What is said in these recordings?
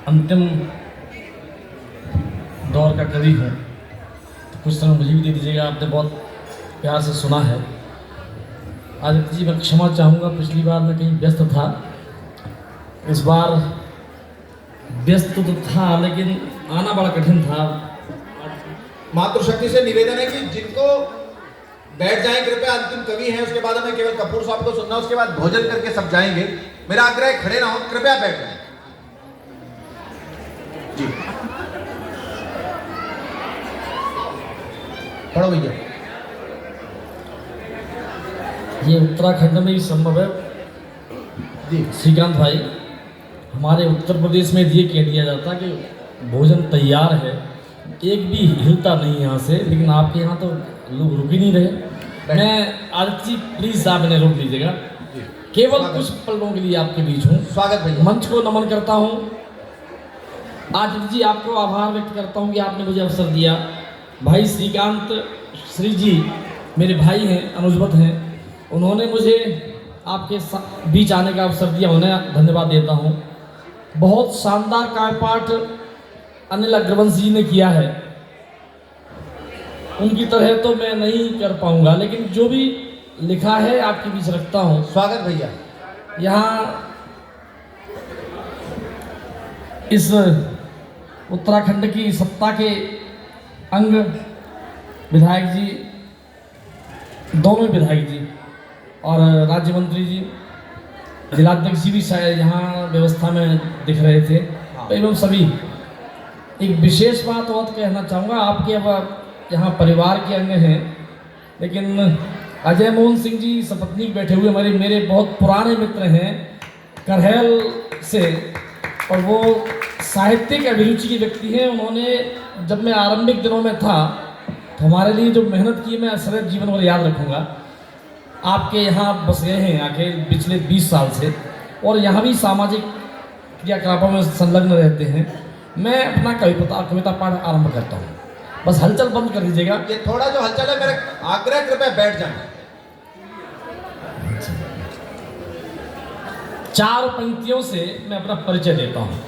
अंतिम दौर का कवि हूँ, तो कुछ समय मुझे भी दे दीजिएगा। आपने बहुत प्यार से सुना है। आदित्य जी, मैं क्षमा चाहूँगा, पिछली बार मैं कहीं व्यस्त था, इस बार व्यस्त तो था लेकिन आना बड़ा कठिन था। मातृशक्ति से निवेदन है कि जिनको बैठ जाएं कृपया, अंतिम कवि हैं, उसके बाद हमें केवल कपूर साहब को सुनना, उसके बाद भोजन करके सब जाएंगे। मेरा आग्रह है खड़े ना हो, कृपया बैठ जाएं जी। पढ़ो भैया। ये उत्तराखंड में ही संभव है जी श्रीकांत भाई। हमारे उत्तर प्रदेश में ये कह दिया जाता कि भोजन तैयार है, एक भी हिलता नहीं यहाँ से, लेकिन आपके यहाँ तो लोग रुक ही नहीं रहे। मैं आदित्य जी प्लीज आप इन्हें रोक लीजिएगा, केवल कुछ पलों के लिए आपके बीच हूँ। स्वागत भैया। मंच को नमन करता हूँ। आदित्य जी, आपको आभार व्यक्त करता हूँ कि आपने मुझे अवसर दिया। भाई श्रीकांत श्री जी मेरे भाई हैं, अनुजवत हैं, उन्होंने मुझे आपके बीच आने का अवसर दिया, उन्हें धन्यवाद देता हूँ। बहुत शानदार काव्यपाठ अनिल अग्रवंशी जी ने किया है, उनकी तरह तो मैं नहीं कर पाऊंगा, लेकिन जो भी लिखा है आपके बीच रखता हूँ। स्वागत भैया। यहाँ इस उत्तराखंड की सत्ता के अंग विधायक जी, दोनों विधायक जी और राज्य मंत्री जी, जिलाध्यक्ष जी भी शायद यहाँ व्यवस्था में दिख रहे थे, एवं सभी। एक विशेष बात और कहना चाहूँगा, आपके अब यहाँ परिवार के अंग हैं, लेकिन अजय मोहन सिंह जी सपत्नीक बैठे हुए मेरे बहुत पुराने मित्र हैं करहल से, और वो साहित्यिक अभिरुचि के व्यक्ति हैं। उन्होंने जब मैं आरंभिक दिनों में था तो हमारे लिए जो मेहनत की मैं सदैव जीवन भर याद रखूँगा। आपके यहाँ बस गए हैं आके पिछले 20 साल से, और यहाँ भी सामाजिक क्रियाकलापों में संलग्न रहते हैं। मैं अपना कविता पाठ आरंभ करता हूँ, बस हलचल बंद कर दीजिएगा। ये थोड़ा जो हलचल है, मेरा आग्रह कृपया बैठ जाएं। 4 पंक्तियों से मैं अपना परिचय देता हूँ।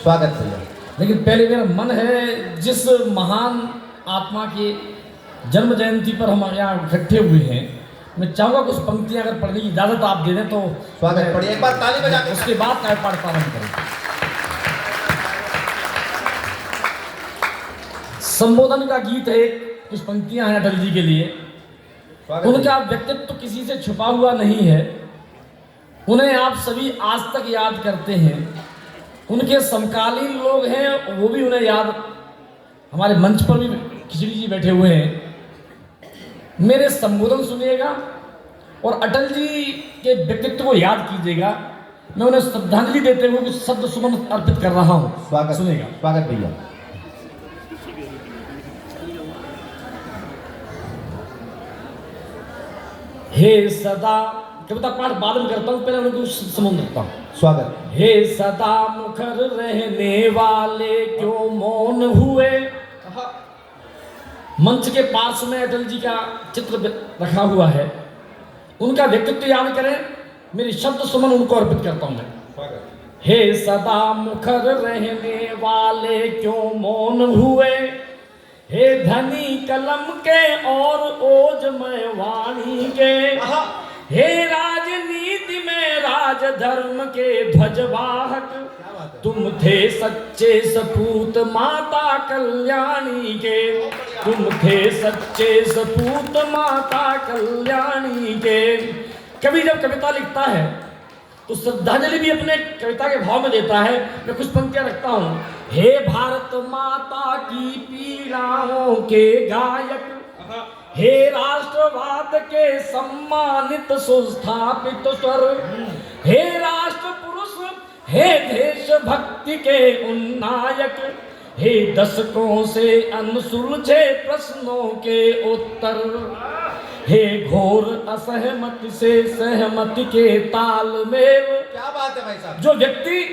स्वागत भैया। लेकिन पहले मेरा मन है, जिस महान आत्मा के जन्म जयंती पर हम यहाँ इकट्ठे हुए हैं, मैं चाहूँगा कुछ पंक्तियाँ अगर पढ़ने की इजाज़त आप दे दें तो। स्वागत, पढ़िए एक बार ताली बजा के। उसके बाद काव्यपाठ प्रारंभ करें। संबोधन का गीत है, कुछ पंक्तियाँ हैं अटल जी के लिए। उनका व्यक्तित्व किसी से छुपा हुआ नहीं है, उन्हें आप सभी आज तक याद करते हैं। उनके समकालीन लोग हैं, वो भी उन्हें याद, हमारे मंच पर भी खिचड़ी जी बैठे हुए हैं। मेरे संबोधन सुनिएगा और अटल जी के व्यक्तित्व को याद कीजिएगा। मैं उन्हें श्रद्धांजलि देते हुए कुछ शब्द सुमन अर्पित कर रहा हूँ। स्वागत सुनिएगा। स्वागत भैया। हे सदा, कविता पाठ बाद में करता हूँ, पहले उनको समझ रखता हूँ। स्वागत। हे सदा मुखर रहने वाले क्यों मौन हुए। मंच के पास में अटल जी का चित्र रखा हुआ है, उनका व्यक्तित्व याद करें। मेरी शब्द सुमन उनको अर्पित करता हूं मैं। हे सदा मुखर रहने वाले क्यों मौन हुए, हे धनी कलम के और ओजमय वाणी के, हे राजनीति में राजधर्म के ध्वजवाहक, तुम थे सच्चे सपूत माता कल्याणी के, तुम थे सच्चे सपूत माता कल्याणी के। कवि जब कविता लिखता है तो श्रद्धांजलि भी अपने कविता के भाव में देता है। मैं कुछ पंक्तियां रखता हूं। हे भारत माता की पीड़ाओं के गायक, हे राष्ट्रवाद के सम्मानित सुस्थापित स्वर, हे राष्ट्र पुरुष, हे देशभक्ति के उन्नायक, हे दशकों से अनसुलझे प्रश्नों के उत्तर, हे घोर असहमति से सहमति के तालमेल। क्या बात है भाई साहब। जो व्यक्ति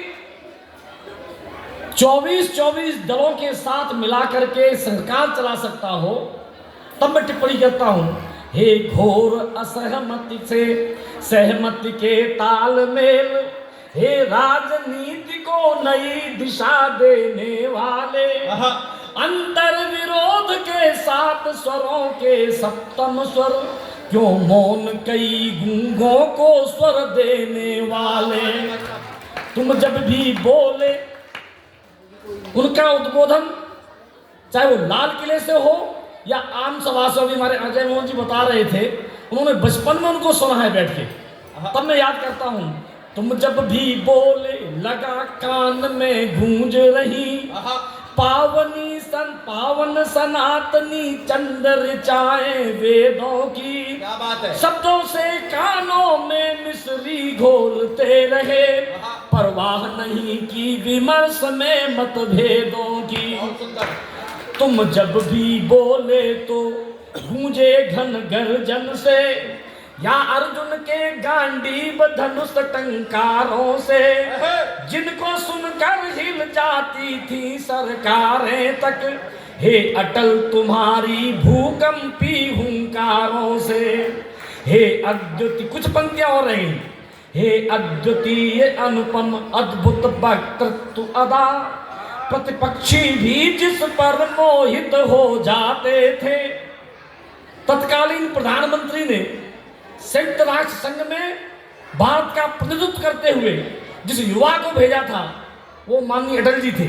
24 दलों के साथ मिलाकर के सरकार चला सकता हो, तब मैं टिप्पणी करता हूं। हे घोर असहमति से सहमति के तालमेल, हे राजनीति को नई दिशा देने वाले, अंतर विरोध के साथ स्वरों के सप्तम स्वर, क्यों मौन कई गूंगों को स्वर देने वाले। तुम जब भी बोले, उनका उद्बोधन चाहे वो लाल किले से हो या आम सभा से, अभी हमारे अजय मोहन जी बता रहे थे, उन्होंने बचपन में उनको सुना है बैठ के, तब मैं याद करता हूँ। तुम जब भी बोले लगा कान में गूंज रही, पावन सनातनी चंद्र चाहे वेदों की। क्या बात है। शब्दों से कानों में मिश्री घोलते रहे, परवाह नहीं की विमर्श में मतभेदों की। तुम जब भी बोले तो गूंजे घन गर्जन से, या अर्जुन के गांडीव धनुष टंकारों से, जिनको सुनकर हिल जाती थी सरकारें तक, हे अटल तुम्हारी भूकंपी हुंकारों से। हे अद्वितीय, कुछ पंक्तियां और रही, हे अद्वितीय अनुपम अद्भुत वक्तृत्व अदा, प्रतिपक्षी भी जिस पर मोहित हो जाते थे। तत्कालीन प्रधानमंत्री ने संयुक्त राष्ट्र संघ में भारत का प्रतिनिधित्व करते हुए जिस युवा को भेजा था, वो माननीय अटल जी थे।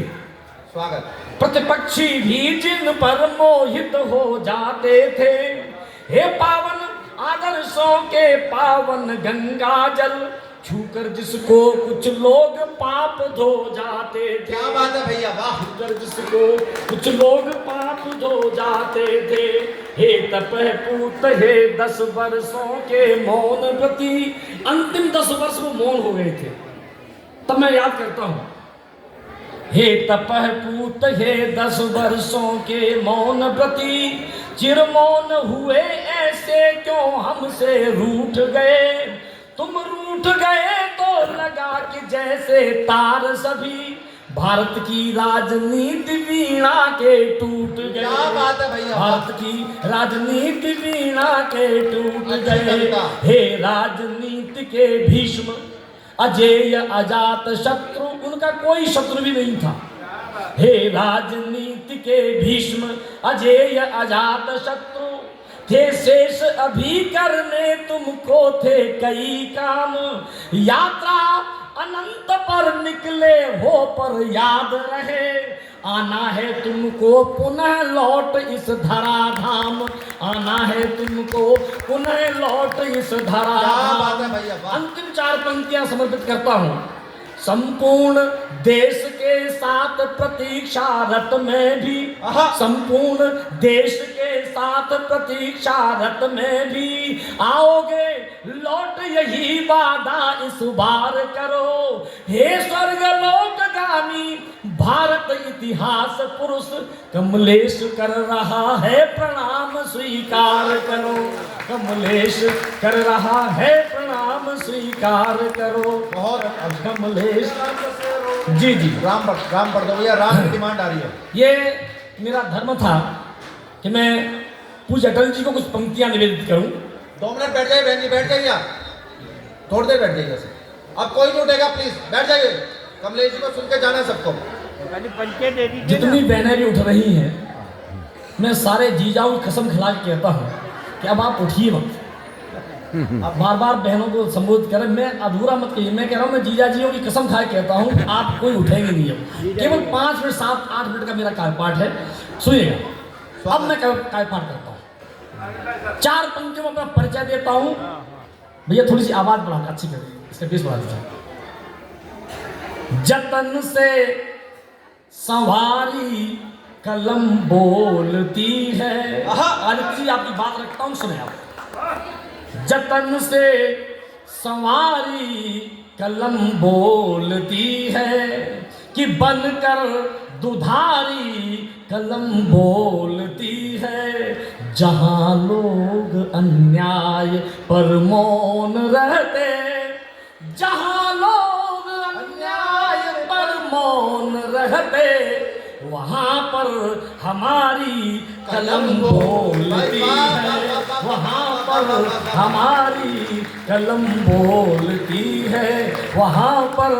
स्वागत। प्रतिपक्षी भी जिन पर मोहित हो जाते थे, हे पावन आदर्शों के पावन गंगा जल, छूकर जिसको कुछ लोग पाप धो जाते थे। क्या बात है भैया, वाह। छूकर जिसको कुछ लोग पाप धो जाते थे, हे तपह पूत हे 10 वर्षों के मौन व्रती। अंतिम 10 वर्ष वो मौन हो गए थे, तब मैं याद करता हूं, हे तपह पूत हे 10 वर्षों के मौन व्रती, चिरमौन हुए ऐसे क्यों हमसे रूठ गए। तुम रूठ गए तो लगा कि जैसे तार सभी भारत की राजनीति वीणा के टूट गए। क्या बात है भैया, भारत की राजनीति वीणा के टूट गए। हे राजनीति के भीष्म अजेय अजात शत्रु, उनका कोई शत्रु भी नहीं था। हे राजनीति के भीष्म अजेय अजात शत्रु, थे शेष अभी करने तुमको थे कई काम। यात्रा अनंत पर निकले हो पर याद रहे, आना है तुमको पुनः लौट इस धराधाम, आना है तुमको पुनः लौट इस धराधाम। अंतिम 4 पंक्तियां समर्पित करता हूं। संपूर्ण देश के साथ प्रतीक्षारत में भी, संपूर्ण देश के साथ प्रतीक्षारत में भी, आओगे लौट यही वादा इस बार करो। हे स्वर्गलोकगामी भारत इतिहास पुरुष, कमलेश कर रहा है प्रणाम स्वीकार करो। कमलेश कर रहा है प्रणाम स्वीकार करो। बहुत कमलेश जी जी राम पढ़ दो भैया, राम की डिमांड आ रही है। ये मेरा धर्म था कि मैं पूज्य अटल जी को कुछ पंक्तियां निवेदित करूं। 2 मिनट बैठ जाइए बहन जी, बैठ जाइए आप, थोड़ी देर बैठ जाइए। अब कोई नहीं उठेगा, प्लीज बैठ जाइए। कमलेश जी को सुन के जाना सबको। जितनी बहनें भी उठ रही हैं, मैं सारे जीजाओं की कसम खिला के कहता हूँ कि अब आप उठिए मत। अब बार बार बहनों को संबोधित करें, मैं अधूरा मत कहिए। मैं कह रहा हूँ, मैं जीजा जियों की कसम खा के कहता हूँ कि आप कोई उठेंगे नहीं। अब केवल 5 मिनट 7-8 मिनट का मेरा कार्यपाठ है, सुनिएगा। अब मैं कार्यपाठ करता हूँ। 4 पंक्तियों में अपना परिचय देता हूँ। भैया थोड़ी सी आवाज बढ़ा अच्छी कर, इसका बेस बढ़ा दीजिए। जतन से संवारी कलम बोलती है। आज आपकी बात रखता हूँ, सुने आप। जतन से संवारी कलम बोलती है, कि बनकर दुधारी कलम बोलती है। जहां लोग अन्याय पर मौन रहते, जहां लोग अन्याय पर मौन रहते, वहाँ पर हमारी कलम बोलती है, वहाँ पर हमारी कलम बोलती है, वहाँ पर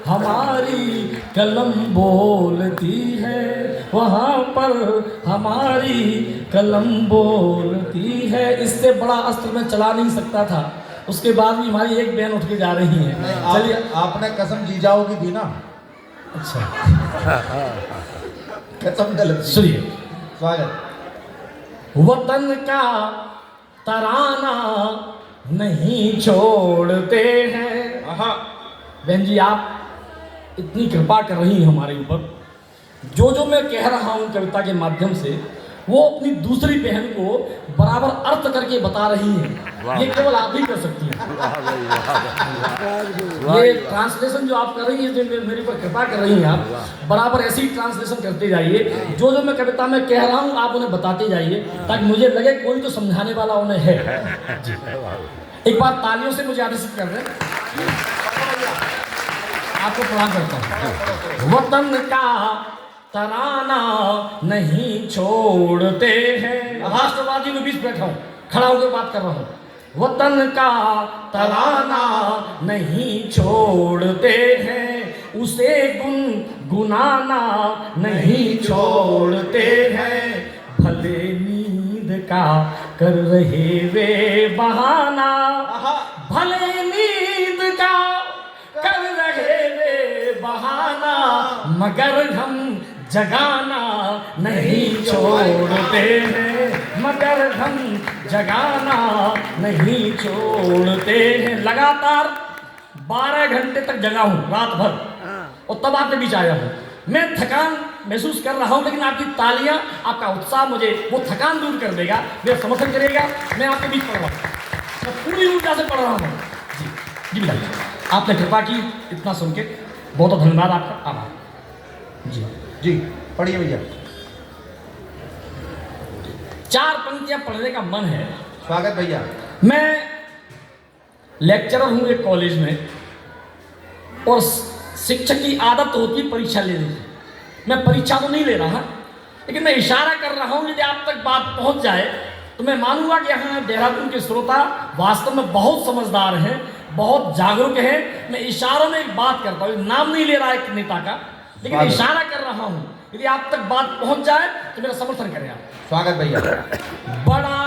हमारी कलम बोलती है, वहाँ पर हमारी कलम बोलती है। इससे बड़ा अस्त्र मैं चला नहीं सकता था। उसके बाद भी हमारी एक बहन उठ के जा रही है। चलिए, आपने कसम जीजाओ की दी ना। अच्छा कसम गलत सुनिए। स्वागत। वतन का तराना नहीं छोड़ते हैं। बहन जी, आप इतनी कृपा कर रही हैं हमारे ऊपर। जो मैं कह रहा हूँ कविता के माध्यम से, वो अपनी दूसरी बहन को बराबर अर्थ करके बता रही हैं। ये केवल आप ही कर सकती हैं। ये ट्रांसलेशन जो आप कर रही हैं, जो मेरे पर कृपा कर रही हैं, आप बराबर ऐसी ट्रांसलेशन करते जाइए। जो मैं कविता में कह रहा हूँ आप उन्हें बताते जाइए, ताकि मुझे लगे कोई तो समझाने वाला उन्हें है। एक बार तालियों से मुझे आदेशित कर रहे हैं। आपको प्रणाम करता हूँ। वतन का तराना नहीं छोड़ते हैं। राष्ट्रवादी के बीच बैठा हूँ, खड़ा होकर बात कर रहा हूँ। वतन का तराना नहीं छोड़ते हैं, उसे गुनगुनाना नहीं छोड़ते हैं। भले नींद का कर रहे वे बहाना, भले नींद का कर रहे वे बहाना, मगर हम जगाना नहीं छोड़ते हैं, मगर हम जगाना नहीं छोड़ते हैं। लगातार 12 घंटे तक जगा हूँ रात भर, और तब आपके बीच आया हूँ। मैं थकान महसूस कर रहा हूँ, लेकिन आपकी तालियां, आपका उत्साह मुझे वो थकान दूर कर देगा, मेरा समर्थन करेगा। मैं आपके बीच पढ़ रहा हूँ, मैं पूरी ऊर्जा से पढ़ रहा हूँ। जी जी, आपने कृपा की इतना सुन के, बहुत बहुत धन्यवाद आपका, आभार। जी जी पढ़िए भैया। 4 पंक्तियां पढ़ने का मन है। स्वागत भैया। मैं लेक्चरर हूँ एक कॉलेज में, और शिक्षक की आदत होती है परीक्षा लेने की। मैं परीक्षा तो नहीं ले रहा, लेकिन मैं इशारा कर रहा हूँ, यदि आप तक बात पहुँच जाए तो मैं मानूंगा कि यहाँ देहरादून के श्रोता वास्तव में बहुत समझदार हैं, बहुत जागरूक हैं। मैं इशारों में एक बात करता हूँ, नाम नहीं ले रहा एक नेता का, लेकिन इशारा कर रहा हूँ। यदि आप तक बात पहुँच जाए तो मेरा समर्थन करें आप। स्वागत भैया। बड़ा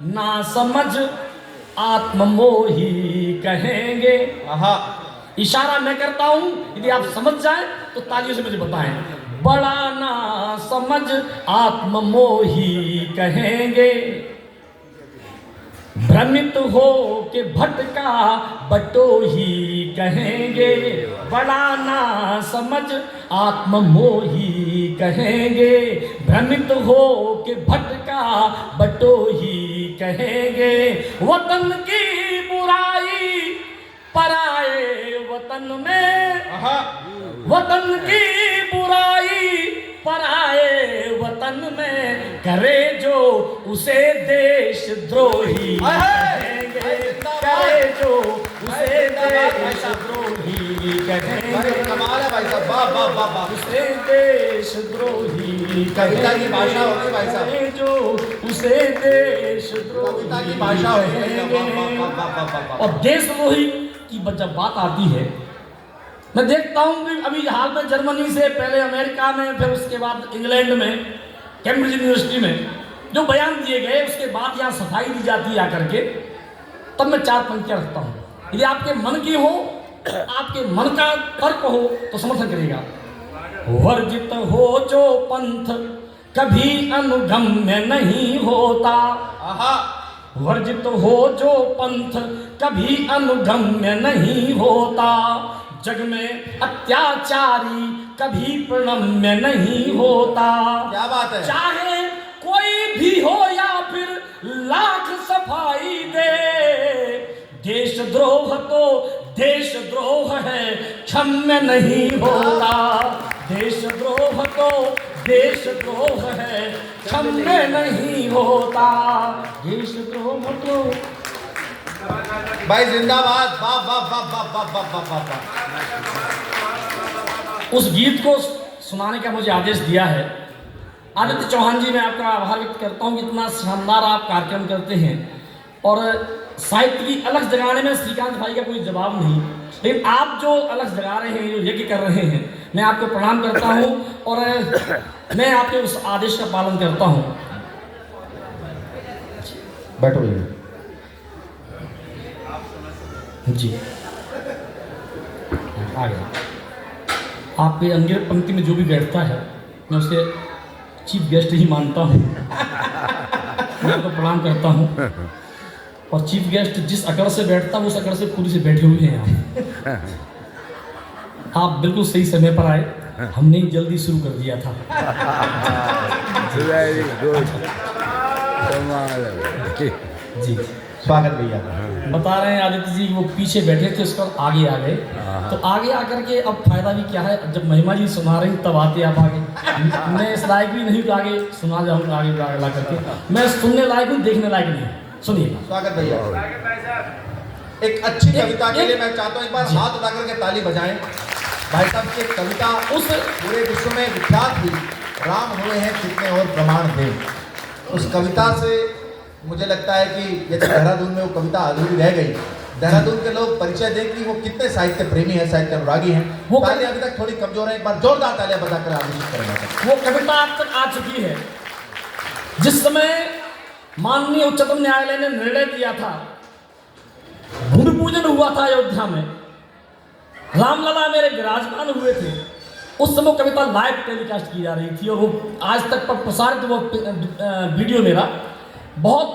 ना समझ आत्ममोही कहेंगे। इशारा मैं करता हूं, यदि आप समझ जाए तो तालियों से मुझे बताएं। बड़ा ना समझ आत्ममोही कहेंगे, भ्रमित हो के भटका बटोही कहेंगे। बड़ा ना समझ आत्ममोही कहेंगे, भ्रमित हो के भटका बटोही कहेंगे। वतन की बुराई पराए वतन में, वतन की बुराई पराए वतन में, करे जो उसे देशद्रोही कहेंगे। करे जो उसे देशद्रोही कहेंगे। कमाल है भाई साहब, वाह वाह वाह वाह। उसे देशद्रोही कविता की भाषा होगी भाई साहब, करे जो उसे देशद्रोही कविता की भाषा होगी। और देशद्रोही की जब बात आती है, मैं देखता हूँ कि अभी हाल में जर्मनी से, पहले अमेरिका में, फिर उसके बाद इंग्लैंड में, कैम्ब्रिज यूनिवर्सिटी में जो बयान दिए गए, उसके बाद यहाँ सफाई दी जाती है आकर के, तब मैं 4 पंक्तियाँ रखता हूँ। यदि आपके मन की हो, आपके मन का तर्क हो तो समर्थन करेगा। वर्जित हो जो पंथ कभी अनुगम्य नहीं होता, वर्जित हो जो पंथ कभी अनुगम्य नहीं होता। जग में अत्याचारी कभी प्रणम्य नहीं होता। क्या बात है। चाहे कोई भी हो या फिर लाख सफाई दे, देशद्रोह तो देशद्रोह है, क्षम्य नहीं होता। देशद्रोह तो देशद्रोह है, क्षम्य नहीं होता। देशद्रोह तो भाई जिंदाबाद, वाह वाह वाह वाह वाह वाह वाह वाह। उस गीत को सुनाने का मुझे आदेश दिया है। आदित्य चौहान जी, मैं आपका आभार व्यक्त करता हूँ कि इतना शानदार आप कार्यक्रम करते हैं और साहित्य की अलग जगाने में श्रीकांत भाई का कोई जवाब नहीं, लेकिन आप जो अलग जगा रहे हैं, जो यज्ञ कर रहे हैं, मैं आपको प्रणाम करता हूँ और मैं आपके उस आदेश का पालन करता हूँ। बैठो भैया जी, आ गया। आपके अंगे पंक्ति में जो भी बैठता है मैं उसे चीफ गेस्ट ही मानता हूँ। मैं आपको प्रणाम करता हूँ और चीफ गेस्ट जिस अकड़ से बैठता है उस अकड़ से पूरी से बैठे हुए हैं आप बिल्कुल सही समय पर आए, हमने जल्दी शुरू कर दिया था। Very good. जी, स्वागत भैया। बता रहे हैं आदित्य जी वो पीछे बैठे थे, उसके बाद आगे आ गए। तो आगे आकर के अब फायदा भी क्या है, जब महिमा जी सुना रही तब आते आप आगे। मैं इस लायक भी नहीं कि आगे सुना जाऊंगा, आगे ला करके मैं सुनने लायक हूँ, देखने लायक नहीं। सुनिए। स्वागत भैया। एक अच्छी कविता के लिए मैं चाहता हूँ एक बार हाथ उठा करके ताली बजाएं। भाई साहब की एक कविता उस पूरे विश्व में विख्यात हुई, राम हुए हैं कितने और प्रमाण थे। उस कविता से मुझे लगता है कि यदि देहरादून में वो कविता अधूरी रह गई, देहरादून के लोग परिचय दें कि वो कितने साहित्य प्रेमी हैं, साहित्य अनुरागी हैं। वो तालियां अभी तक थोड़ी कमजोर है, एक बार जोरदार तालियां बजाकर आदेशित करेंगे। वो कविता अब तक आ चुकी है। जिस समय माननीय उच्चतम न्यायालय ने निर्णय दिया था, भूमि पूजन हुआ था अयोध्या में, रामलला मेरे विराजमान हुए थे, उस समय कविता लाइव टेलीकास्ट की जा रही थी और वो आज तक पर प्रसारित वो वीडियो मेरा बहुत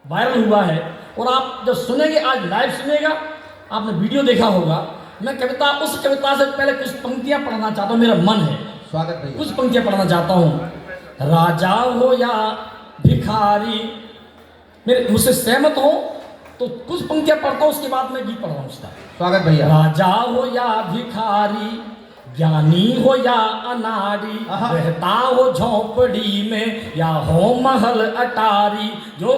वायरल हुआ है। और आप जब सुनेंगे, आज लाइव सुनेगा, आपने वीडियो देखा होगा। मैं कविता, उस कविता से पहले कुछ पंक्तियां पढ़ना चाहता हूँ, मेरा मन है। स्वागत भैया। कुछ पंक्तियां पढ़ना चाहता हूँ। राजा हो या भिखारी, मेरे मुझसे सहमत हो तो कुछ पंक्तियां पढ़ता हूँ, उसके बाद मैं गीत पढ़ रहा हूँ उसका। स्वागत भैया। राजा हो या भिखारी, ज्ञानी हो या अनाड़ी, रहता हो झोपड़ी में या हो महल अटारी, जो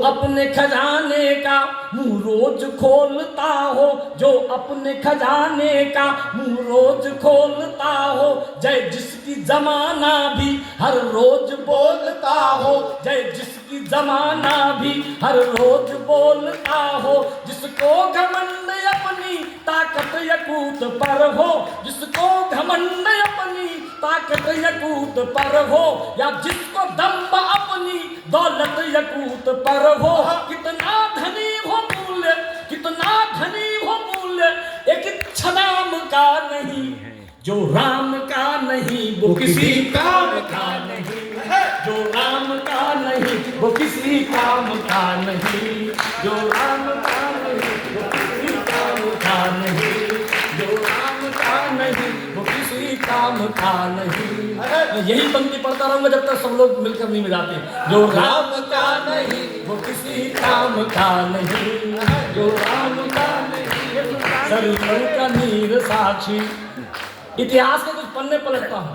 अपने खजाने का मुंह रोज खोलता हो, जो अपने खजाने का मुंह रोज खोलता हो, जय जिसकी जमाना भी हर रोज बोलता हो, जय जिसकी जमाना भी हर रोज बोलता हो, जिसको घमंड अपनी ताकत यकूत पर हो, जिसको घमंड अपनी ताकत यकूत पर हो, या जिसको दम्भ अपनी दौलत यकूत पर हो, कितना धनी हो मूल्य, कितना धनी हो मूल्य एक छनाम का नहीं, जो राम का नहीं वो किसी काम का नहीं, जो राम का नहीं वो किसी काम का नहीं, जो राम का नहीं वो किसी काम का नहीं, जो राम का नहीं वो किसी काम का नहीं। यही पंक्ति पढ़ता रहूंगा जब तक सब लोग मिलकर नहीं मिलाते। जो राम का नहीं वो किसी काम का नहीं, जो राम का नहीं। सरयू का नीर साक्षी, इतिहास के कुछ पन्ने पलटता हूँ।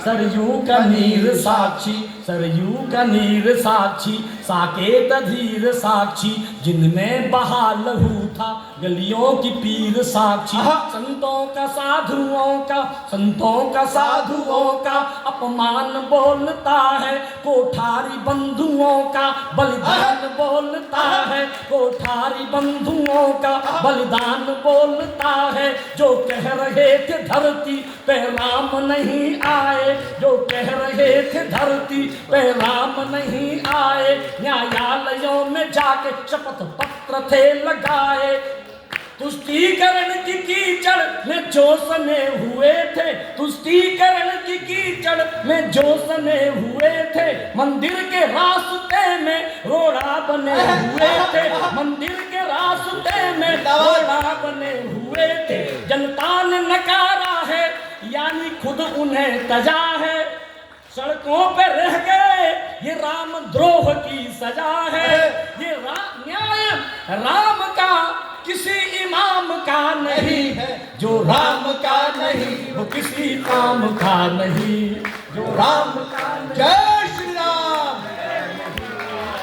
सरयू का नीर साक्षी, सरयू का नीर साक्षी, साकेत धीर साक्षी, जिनमें बहा लहू था गलियों की पीर साक्षी, संतों का साधुओं का अपमान बोलता है, कोठारी बंधुओं का बलिदान बोलता है, कोठारी बंधुओं का बलिदान बोलता है, जो कह रहे थे धरती पे राम नहीं आए, जो कह रहे थे धरती पे राम नहीं आए, न्यायालयों में जाके शपथ पत्र थे लगाए, तुष्टीकरण की कीचड़ में जो सने हुए थे, तुष्टीकरण की कीचड़ में जो सने हुए थे, मंदिर के रास्ते में रोड़ा बने हुए थे, मंदिर के रास्ते में रोड़ा बने हुए थे, जनता ने नकारा है यानी खुद उन्हें तजा है, सड़कों पे रह गए ये राम द्रोह की सजा है, ये न्याय राम का किसी इमाम का नहीं है, जो राम का नहीं वो किसी काम का नहीं, जो राम का जय श्री राम।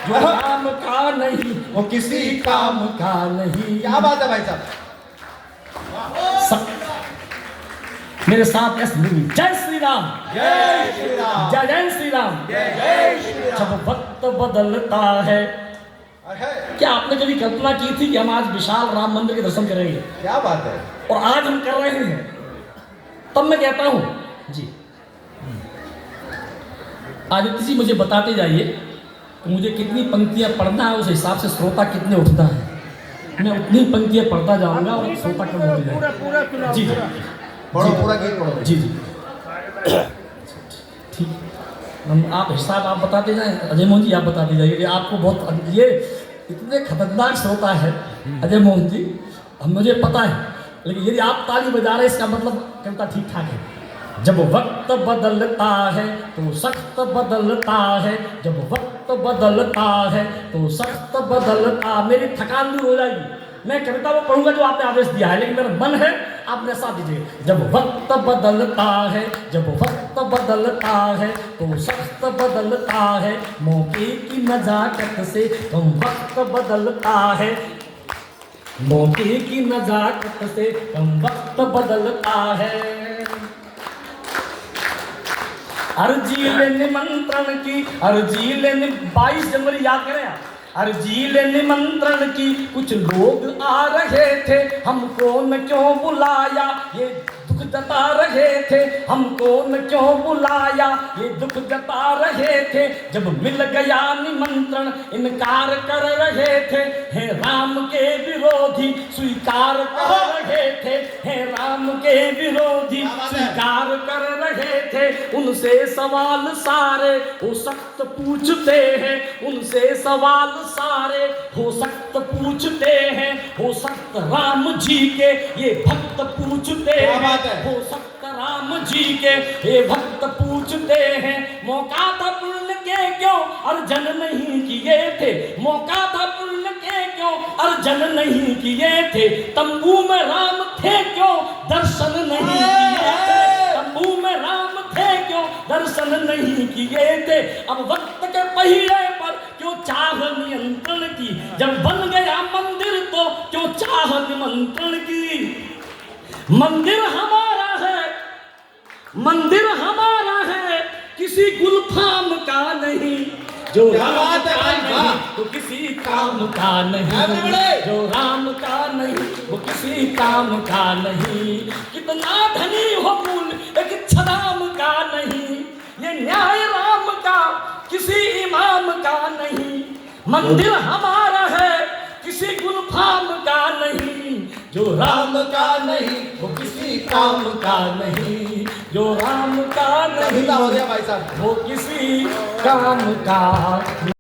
जो राम का नहीं वो किसी काम का नहीं। क्या बात है भाई साहब। मेरे साथ ऐसे जय श्री राम, जय श्री राम, जय जय श्री राम। जय श्री राम। जब वक्त बदलता है, क्या आपने कभी कल्पना की थी कि हम आज विशाल राम मंदिर के दर्शन करेंगे? क्या बात है। और आज हम कर रहे हैं। तब मैं कहता हूं जी, आदित्य जी मुझे बताते जाइए कि मुझे कितनी पंक्तियां पढ़ना है, उस हिसाब से श्रोता कितने उठता है। मैं उतनी पंक्तियां पढ़ता जाऊंगा और श्रोता कम होते जाएंगे। जी जी पढ़ो, पूरा गीत पढ़ो। जी जी ठीक। हम आप हिसाब आप बताते जाएं, अजय मोहन जी आप बताते जाइए। आपको बहुत ये इतने खतरनाक श्रोता है अजय मोहन जी, मुझे पता है, लेकिन यदि आप ताली बजा रहे हैं इसका मतलब कविता ठीक ठाक है। जब वक्त बदलता है तो सख्त बदलता है, जब वक्त बदलता है तो सख्त बदलता। मेरी थकान दूर हो जाएगी, मैं कविता वो पढ़ूंगा जो आपने आदेश दिया है, लेकिन मेरा मन है आप मेरे साथ दीजिए। जब वक्त बदलता है, जब वक्त बदलता है तो सख्त बदलता है, मौके की नजाकत से कम वक्त बदलता है, मौके की नजाकत से कम वक्त बदलता है। अर्जी ले निमंत्रण की, अर्जी ले 22 जनवरी याद करें आप। अर्जी ले निमंत्रण की, कुछ लोग आ रहे थे, हमको न क्यों बुलाया, ये दुख जता रहे थे, हमको न क्यों बुलाया, ये दुख जता रहे थे। जब मिल गया निमंत्रण इनकार कर रहे थे, हे राम के विरोधी स्वीकार कर रहे थे, हे राम के विरोधी स्वीकार कर रहे थे। उनसे सवाल सारे हो सख्त पूछते हैं, उनसे सवाल सारे हो सख्त पूछते हैं, हो सख्त राम जी के ये भक्त पूछते हैं, हो सख्त राम जी के ये भक्त पूछते हैं। मौका था पुण्य के क्यों अर्जन नहीं किए थे, मौका था पुण्य के क्यों अर्जन नहीं किए थे, तंबू में राम थे क्यों दर्शन नहीं किए थे, तंबू में राम थे क्यों दर्शन नहीं किए थे। अब वक्त के पहिए पर क्यों चाह नियंत्रण की, जब बन गया मंदिर तो क्यों चाह निमंत्रण की। मंदिर हमारा है, मंदिर हमारा है, किसी गुलफाम का नहीं, जो राम का नहीं वो किसी काम का नहीं, जो राम का नहीं वो किसी काम का नहीं। कितना धनी हो मूल एक छदाम का नहीं, ये न्याय राम का किसी इमाम का नहीं। मंदिर हमारा है किसी गुलफाम का नहीं, जो राम का नहीं वो किसी काम का नहीं, जो राम का नहीं हो गया भाई साहब, वो किसी काम का